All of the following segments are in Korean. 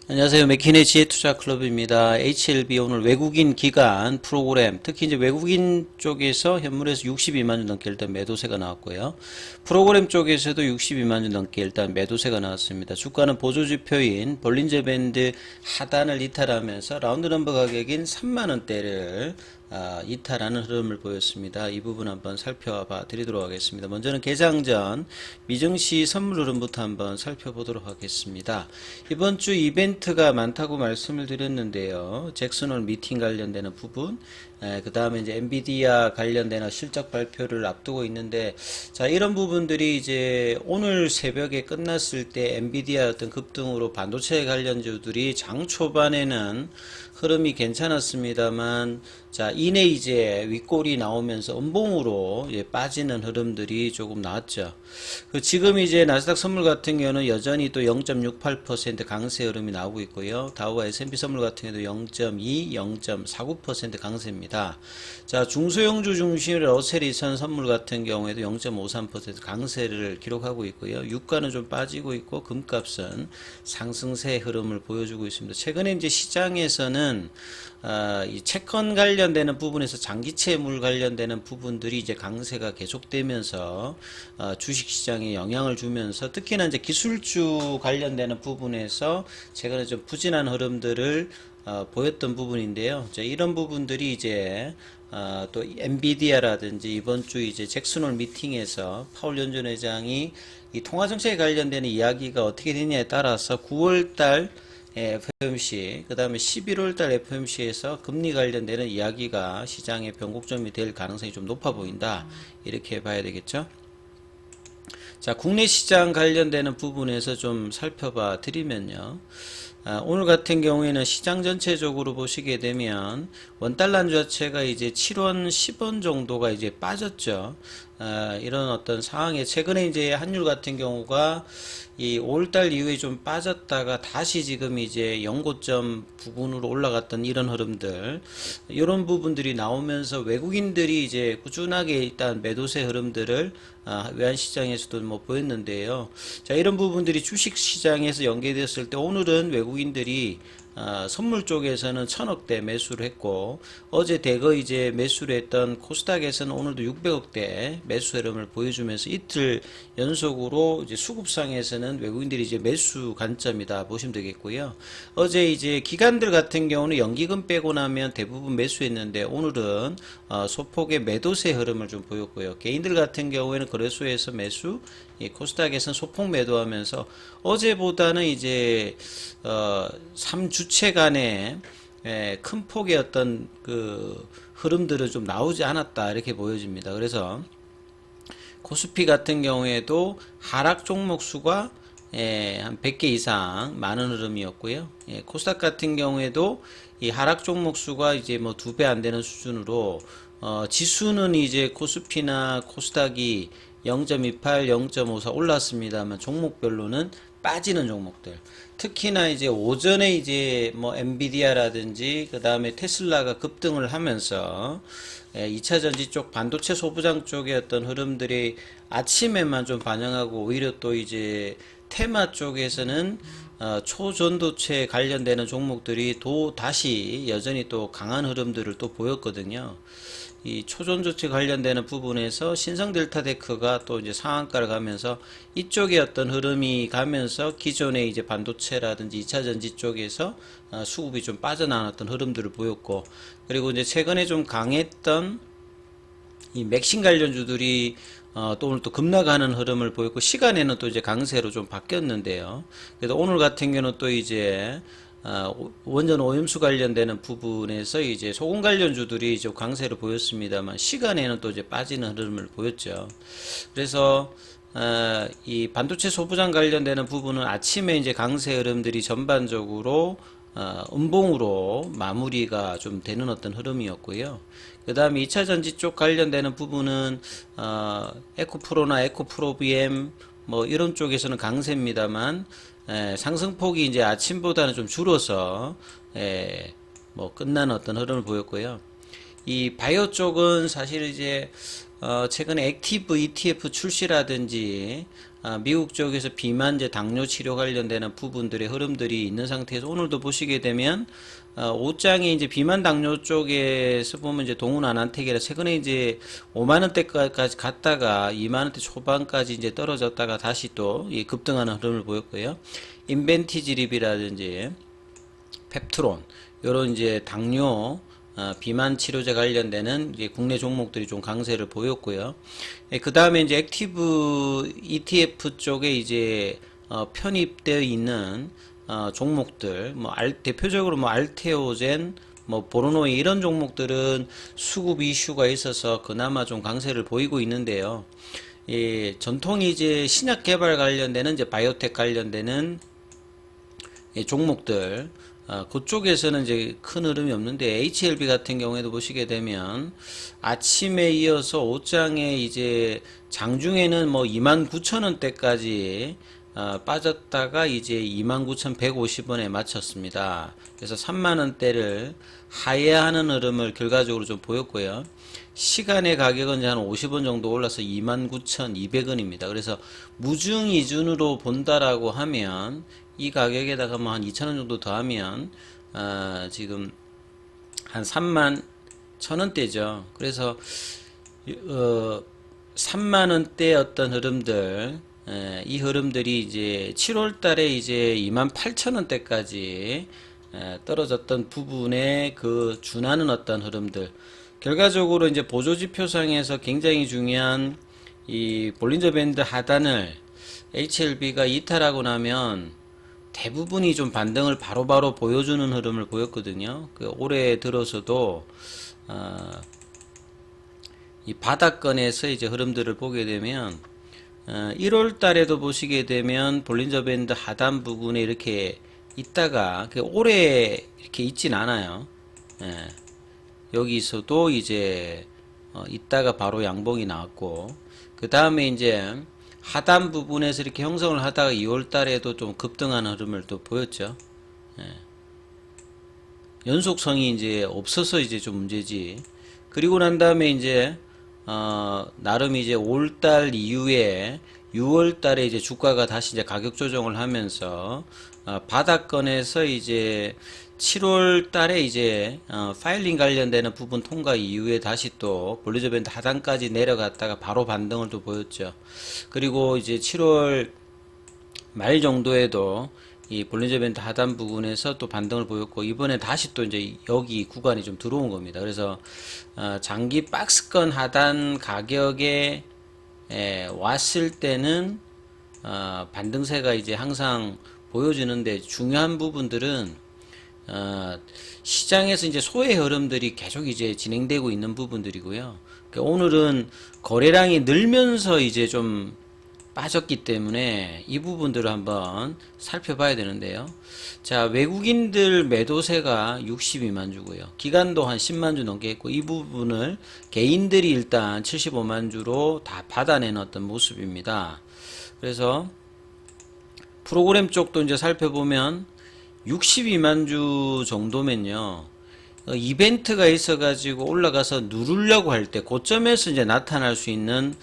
안녕하세요. 맥키네 지혜투자클럽입니다. HLB 오늘 외국인 기관 프로그램, 특히 이제 외국인 쪽에서 현물에서 62만 주 넘게 일단 매도세가 나왔고요. 프로그램 쪽에서도 62만 주 넘게 일단 매도세가 나왔습니다. 주가는 보조지표인 볼린저 밴드 하단을 이탈하면서 라운드 넘버 가격인 3만 원대를 이탈하는 흐름을 보였습니다. 이 부분 한번 살펴봐 드리도록 하겠습니다. 먼저는 개장 전 미증시 선물 흐름부터 한번 살펴보도록 하겠습니다. 이번 주 이벤트가 많다고 말씀을 드렸는데요. 잭슨홀 미팅 관련되는 부분, 그 다음에 이제 엔비디아 관련되는 실적 발표를 앞두고 있는데, 자, 이런 부분들이 이제 오늘 새벽에 끝났을 때 엔비디아 어떤 급등으로 반도체 관련주들이 장 초반에는 흐름이 괜찮았습니다만, 자, 이내 이제 윗골이 나오면서 음봉으로 빠지는 흐름들이 조금 나왔죠. 지금 이제 나스닥 선물 같은 경우는 여전히 또 0.68% 강세 흐름이 나오고 있고요. 다우와 S&P 선물 같은 경우도 0.2, 0.49% 강세입니다. 자, 중소형주 중심의 러셀이선 선물 같은 경우에도 0.53% 강세를 기록하고 있고요. 유가는 좀 빠지고 있고 금값은 상승세 흐름을 보여주고 있습니다. 최근에 이제 시장에서는 이 채권 관련되는 부분에서 장기채물 관련되는 부분들이 이제 강세가 계속되면서 주식시장에 영향을 주면서 특히나 이제 기술주 관련되는 부분에서 최근에 좀 부진한 흐름들을 보였던 부분인데요. 이런 부분들이 이제 또 엔비디아라든지 이번 주 이제 잭슨홀 미팅에서 파월 연준 회장이 이 통화정책에 관련되는 이야기가 어떻게 되냐에 따라서 9월달 FOMC, 그 다음에 11월달 FOMC에서 금리 관련되는 이야기가 시장의 변곡점이 될 가능성이 좀 높아 보인다. 이렇게 봐야 되겠죠. 자, 국내 시장 관련되는 부분에서 좀 살펴봐 드리면요. 오늘 같은 경우에는 시장 전체적으로 보시게 되면 원달러 자체가 이제 7원 10원 정도가 이제 빠졌죠. 이런 어떤 상황에 최근에 이제 환율 같은 경우가 이 5월달 이후에 좀 빠졌다가 다시 지금 이제 연고점 부근으로 올라갔던 이런 흐름들, 이런 부분들이 나오면서 외국인들이 이제 꾸준하게 일단 매도세 흐름들을 외환시장에서도 뭐 보였는데요. 자, 이런 부분들이 주식시장에서 연계됐을 때 오늘은 외국인들이 선물 쪽에서는 1000억대 매수를 했고, 어제 대거 이제 매수를 했던 코스닥에서는 오늘도 600억대 매수 흐름을 보여주면서 이틀 연속으로 이제 수급상에서는 외국인들이 이제 매수 관점이다 보시면 되겠고요. 어제 이제 기관들 같은 경우는 연기금 빼고 나면 대부분 매수했는데 오늘은 소폭의 매도세 흐름을 좀 보였고요. 개인들 같은 경우에는 거래소에서 매수, 코스닥에서는 소폭 매도하면서 어제보다는 이제 3주체 간에 큰 폭의 어떤 그 흐름들은 좀 나오지 않았다 이렇게 보여집니다. 그래서 코스피 같은 경우에도 하락 종목 수가 한 100개 이상 많은 흐름이었고요. 코스닥 같은 경우에도 이 하락 종목 수가 이제 뭐 2배 안 되는 수준으로 지수는 이제 코스피나 코스닥이 0.28, 0.54 올랐습니다만 종목별로는 빠지는 종목들. 특히나 이제 오전에 이제 뭐 엔비디아라든지 그 다음에 테슬라가 급등을 하면서 2차 전지 쪽 반도체 소부장 쪽의 어떤 흐름들이 아침에만 좀 반영하고 오히려 또 이제 테마 쪽에서는 초전도체 관련되는 종목들이 또 다시 여전히 또 강한 흐름들을 또 보였거든요. 이 초전도체 관련되는 부분에서 신성델타테크가 또 이제 상한가를 가면서 이쪽에 어떤 흐름이 가면서 기존의 이제 반도체라든지 2차 전지 쪽에서 수급이 좀 빠져나왔던 흐름들을 보였고, 그리고 이제 최근에 좀 강했던 이 맥신 관련주들이 또 오늘 또 급락하는 흐름을 보였고, 시간에는 또 이제 강세로 좀 바뀌었는데요. 그래서 오늘 같은 경우는 또 이제 원전 오염수 관련되는 부분에서 이제 소금 관련주들이 이제 강세를 보였습니다만 시간에는 또 이제 빠지는 흐름을 보였죠. 그래서 이 반도체 소부장 관련되는 부분은 아침에 이제 강세 흐름들이 전반적으로 음봉으로 마무리가 좀 되는 어떤 흐름이었고요. 그 다음에 2차 전지 쪽 관련되는 부분은 에코프로나 에코프로 BM 뭐 이런 쪽에서는 강세입니다만 상승폭이 이제 아침보다는 좀 줄어서 뭐 끝난 어떤 흐름을 보였고요. 이 바이오 쪽은 사실 이제 최근에 액티브 ETF 출시라든지 미국 쪽에서 비만제 당뇨 치료 관련되는 부분들의 흐름들이 있는 상태에서 오늘도 보시게 되면 5장에 이제 비만 당뇨 쪽에서 보면 이제 동훈 아난텍이라 최근에 이제 5만 원대까지 갔다가 2만 원대 초반까지 이제 떨어졌다가 다시 또 급등하는 흐름을 보였고요. 인벤티지립이라든지 펩트론 요런 이제 당뇨 비만 치료제 관련되는 이제 국내 종목들이 좀 강세를 보였고요. 그 다음에 이제 액티브 ETF 쪽에 이제 편입되어 있는 종목들, 대표적으로 알테오젠, 보르노이 이런 종목들은 수급 이슈가 있어서 그나마 좀 강세를 보이고 있는데요. 전통 이제 신약 개발 관련되는 이제 바이오텍 관련되는 종목들, 그쪽에서는 이제 큰 흐름이 없는데 HLB 같은 경우에도 보시게 되면 아침에 이어서 5장에 이제 장중에는 29,000원대까지 빠졌다가 이제 29,150원에 마쳤습니다. 그래서 3만원대를 하회하는 흐름을 결과적으로 좀 보였고요. 시간의 가격은 이제 한 50원 정도 올라서 29,200원입니다. 그래서 무중이준으로 본다라고 하면 이 가격에다가 한 2,000원 정도 더하면 지금 한 31,000원대죠. 그래서 3만원대 어떤 흐름들, 이 흐름들이 이제 7월달에 이제 28,000원대까지 떨어졌던 부분에 그 준하는 어떤 흐름들, 결과적으로 이제 보조지표상에서 굉장히 중요한 이 볼린저 밴드 하단을 HLB가 이탈하고 나면 대부분이 좀 반등을 바로바로 보여주는 흐름을 보였거든요. 올해 들어서도 이 바닥권에서 이제 흐름들을 보게 되면 1월 달에도 보시게 되면 볼린저 밴드 하단 부분에 이렇게 있다가 오래 이렇게 있진 않아요. 여기서도 이제 있다가 바로 양봉이 나왔고, 그 다음에 이제 하단 부분에서 이렇게 형성을 하다가 2월 달에도 좀 급등하는 흐름을 또 보였죠. 연속성이 이제 없어서 이제 좀 문제지. 그리고 난 다음에 이제 나름 이제 5월달 이후에 6월달에 이제 주가가 다시 이제 가격 조정을 하면서 바닥권에서 이제 7월달에 이제 파일링 관련되는 부분 통과 이후에 다시 또 볼린저 밴드 하단까지 내려갔다가 바로 반등을 또 보였죠. 그리고 이제 7월 말 정도에도 이 볼린저 밴드 하단 부분에서 또 반등을 보였고, 이번에 다시 또 이제 여기 구간이 좀 들어온 겁니다. 그래서 장기 박스권 하단 가격에 왔을 때는 반등세가 이제 항상 보여지는데, 중요한 부분들은 시장에서 이제 소외 흐름들이 계속 이제 진행되고 있는 부분들이고요. 그러니까 오늘은 거래량이 늘면서 이제 좀 빠졌기 때문에 이 부분들을 한번 살펴봐야 되는데요. 자, 외국인들 매도세가 62만 주고요. 기간도 한 10만 주 넘게 했고, 이 부분을 개인들이 일단 75만 주로 다 받아낸 어떤 모습입니다. 그래서 프로그램 쪽도 이제 살펴보면 62만 주 정도면요, 이벤트가 있어가지고 올라가서 누르려고 할 때 고점에서 이제 나타날 수 있는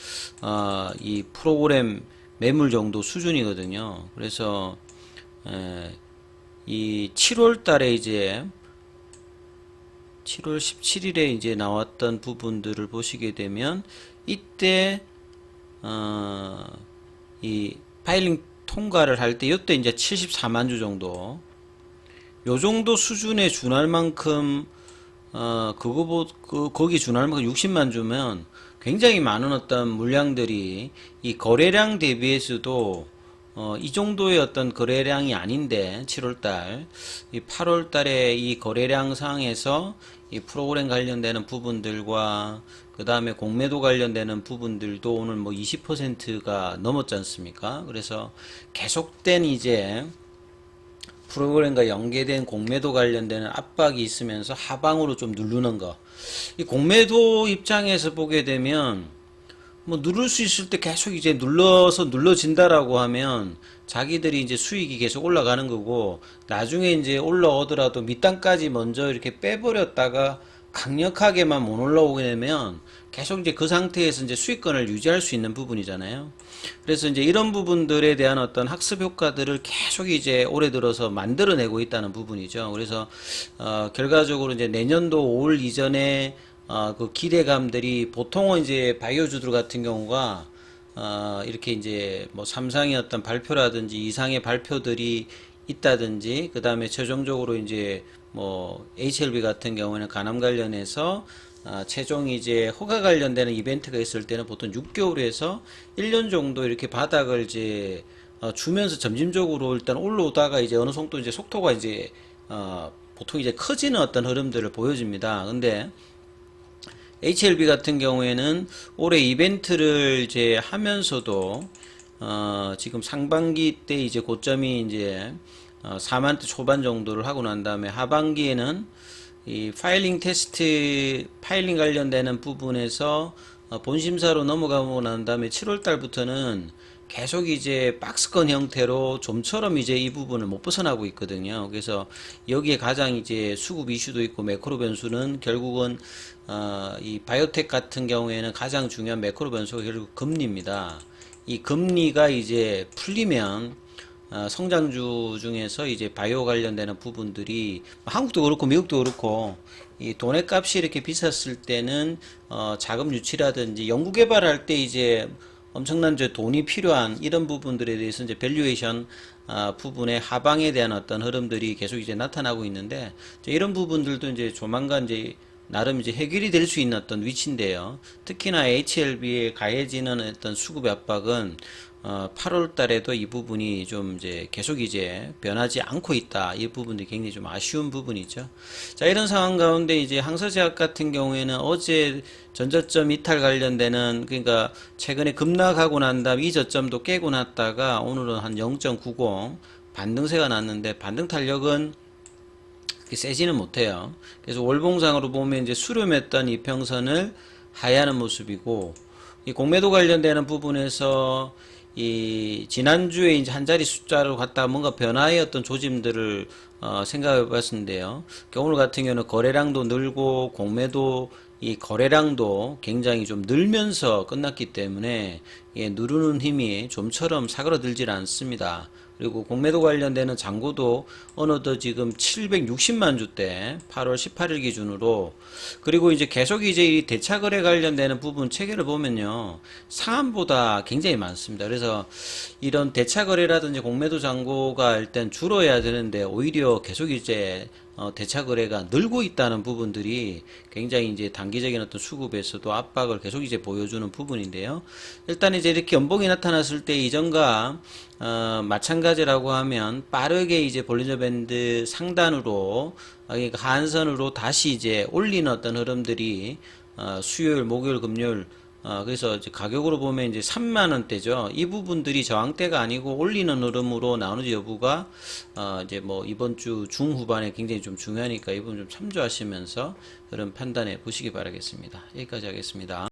이 프로그램 매물 정도 수준이거든요. 그래서 이 7월 달에 이제 7월 17일에 이제 나왔던 부분들을 보시게 되면 이때 이 파일링 통과를 할 때 이때 이제 74만 주 정도, 요 정도 수준에 준할 만큼 거기 준할 만큼 60만 주면 굉장히 많은 어떤 물량들이 이 거래량 대비해서도 이 정도의 어떤 거래량이 아닌데, 7월달, 이 8월달에 이 거래량 상에서 이 프로그램 관련되는 부분들과 그 다음에 공매도 관련되는 부분들도 오늘 20%가 넘었지 않습니까? 그래서 계속된 이제 프로그램과 연계된 공매도 관련되는 압박이 있으면서 하방으로 좀 누르는 거. 이 공매도 입장에서 보게 되면 누를 수 있을 때 계속 이제 눌러진다라고 하면 자기들이 이제 수익이 계속 올라가는 거고, 나중에 이제 올라오더라도 밑단까지 먼저 이렇게 빼버렸다가 강력하게만 못 올라오게 되면 계속 이제 그 상태에서 이제 수익권을 유지할 수 있는 부분이잖아요. 그래서 이제 이런 부분들에 대한 어떤 학습 효과들을 계속 이제 올해 들어서 만들어내고 있다는 부분이죠. 그래서 결과적으로 이제 내년도 5월 이전에 그 기대감들이 보통은 이제 바이오주들 같은 경우가 이렇게 이제 뭐 삼상의 어떤 발표라든지 이상의 발표들이 있다든지 그 다음에 최종적으로 이제 뭐 HLB 같은 경우는 간암 관련해서 최종 이제 허가 관련되는 이벤트가 있을 때는 보통 6개월에서 1년 정도 이렇게 바닥을 이제 주면서 점진적으로 일단 올라오다가 이제 어느 정도 이제 속도가 이제 보통 이제 커지는 어떤 흐름들을 보여줍니다. 근데 HLB 같은 경우에는 올해 이벤트를 이제 하면서도 지금 상반기 때 이제 고점이 이제 4만대 초반 정도를 하고 난 다음에 하반기에는 이 파일링 테스트 파일링 관련되는 부분에서 본심사로 넘어가고 난 다음에 7월 달부터는 계속 이제 박스권 형태로 좀처럼 이제 이 부분을 못 벗어나고 있거든요. 그래서 여기에 가장 이제 수급 이슈도 있고 매크로 변수는 결국은 이 바이오텍 같은 경우에는 가장 중요한 매크로 변수가 결국 금리입니다. 이 금리가 이제 풀리면 성장주 중에서 이제 바이오 관련되는 부분들이 한국도 그렇고 미국도 그렇고 이 돈의 값이 이렇게 비쌌을 때는 자금 유치라든지 연구 개발할 때 이제 엄청난 이제 돈이 필요한 이런 부분들에 대해서 이제 밸류에이션 부분의 하방에 대한 어떤 흐름들이 계속 이제 나타나고 있는데 이제 이런 부분들도 이제 조만간 이제 나름 이제 해결이 될 수 있는 어떤 위치인데요. 특히나 HLB에 가해지는 어떤 수급의 압박은 8월 달에도 이 부분이 좀 이제 계속 이제 변하지 않고 있다. 이 부분이 굉장히 좀 아쉬운 부분이죠. 자, 이런 상황 가운데 이제 항서제약 같은 경우에는 어제 전저점 이탈 관련되는 그러니까 최근에 급락하고 난 다음 이 저점도 깨고 났다가 오늘은 한 0.90 반등세가 났는데 반등 탄력은 세지는 못해요. 그래서 월봉상으로 보면 이제 수렴했던 이평선을 하회하는 모습이고 이 공매도 관련되는 부분에서 이 지난주에 이제 한 자리 숫자로 갖다가 뭔가 변화의 어떤 조짐들을 생각해 봤는데요. 그러니까 오늘 같은 경우는 거래량도 늘고 공매도 이 거래량도 굉장히 좀 늘면서 끝났기 때문에 예, 누르는 힘이 좀처럼 사그러들질 않습니다. 그리고 공매도 관련되는 잔고도 어느덧 지금 760만 주대 8월 18일 기준으로 그리고 이제 계속 이제 이 대차거래 관련되는 부분 체계를 보면요 상한보다 굉장히 많습니다. 그래서 이런 대차거래라든지 공매도 잔고가 일단 줄어야 되는데 오히려 계속 이제 대차 거래가 늘고 있다는 부분들이 굉장히 이제 단기적인 어떤 수급에서도 압박을 계속 이제 보여주는 부분인데요. 일단 이제 이렇게 연봉이 나타났을 때 이전과 마찬가지라고 하면 빠르게 이제 볼린저 밴드 상단으로 그러니까 하한선으로 다시 이제 올리는 어떤 흐름들이 수요일, 목요일, 금요일 그래서 이제 가격으로 보면 이제 3만원대죠. 이 부분들이 저항대가 아니고 올리는 흐름으로 나오는지 여부가, 이제 뭐 이번 주 중후반에 굉장히 좀 중요하니까 이 부분 좀 참조하시면서 흐름 판단해 보시기 바라겠습니다. 여기까지 하겠습니다.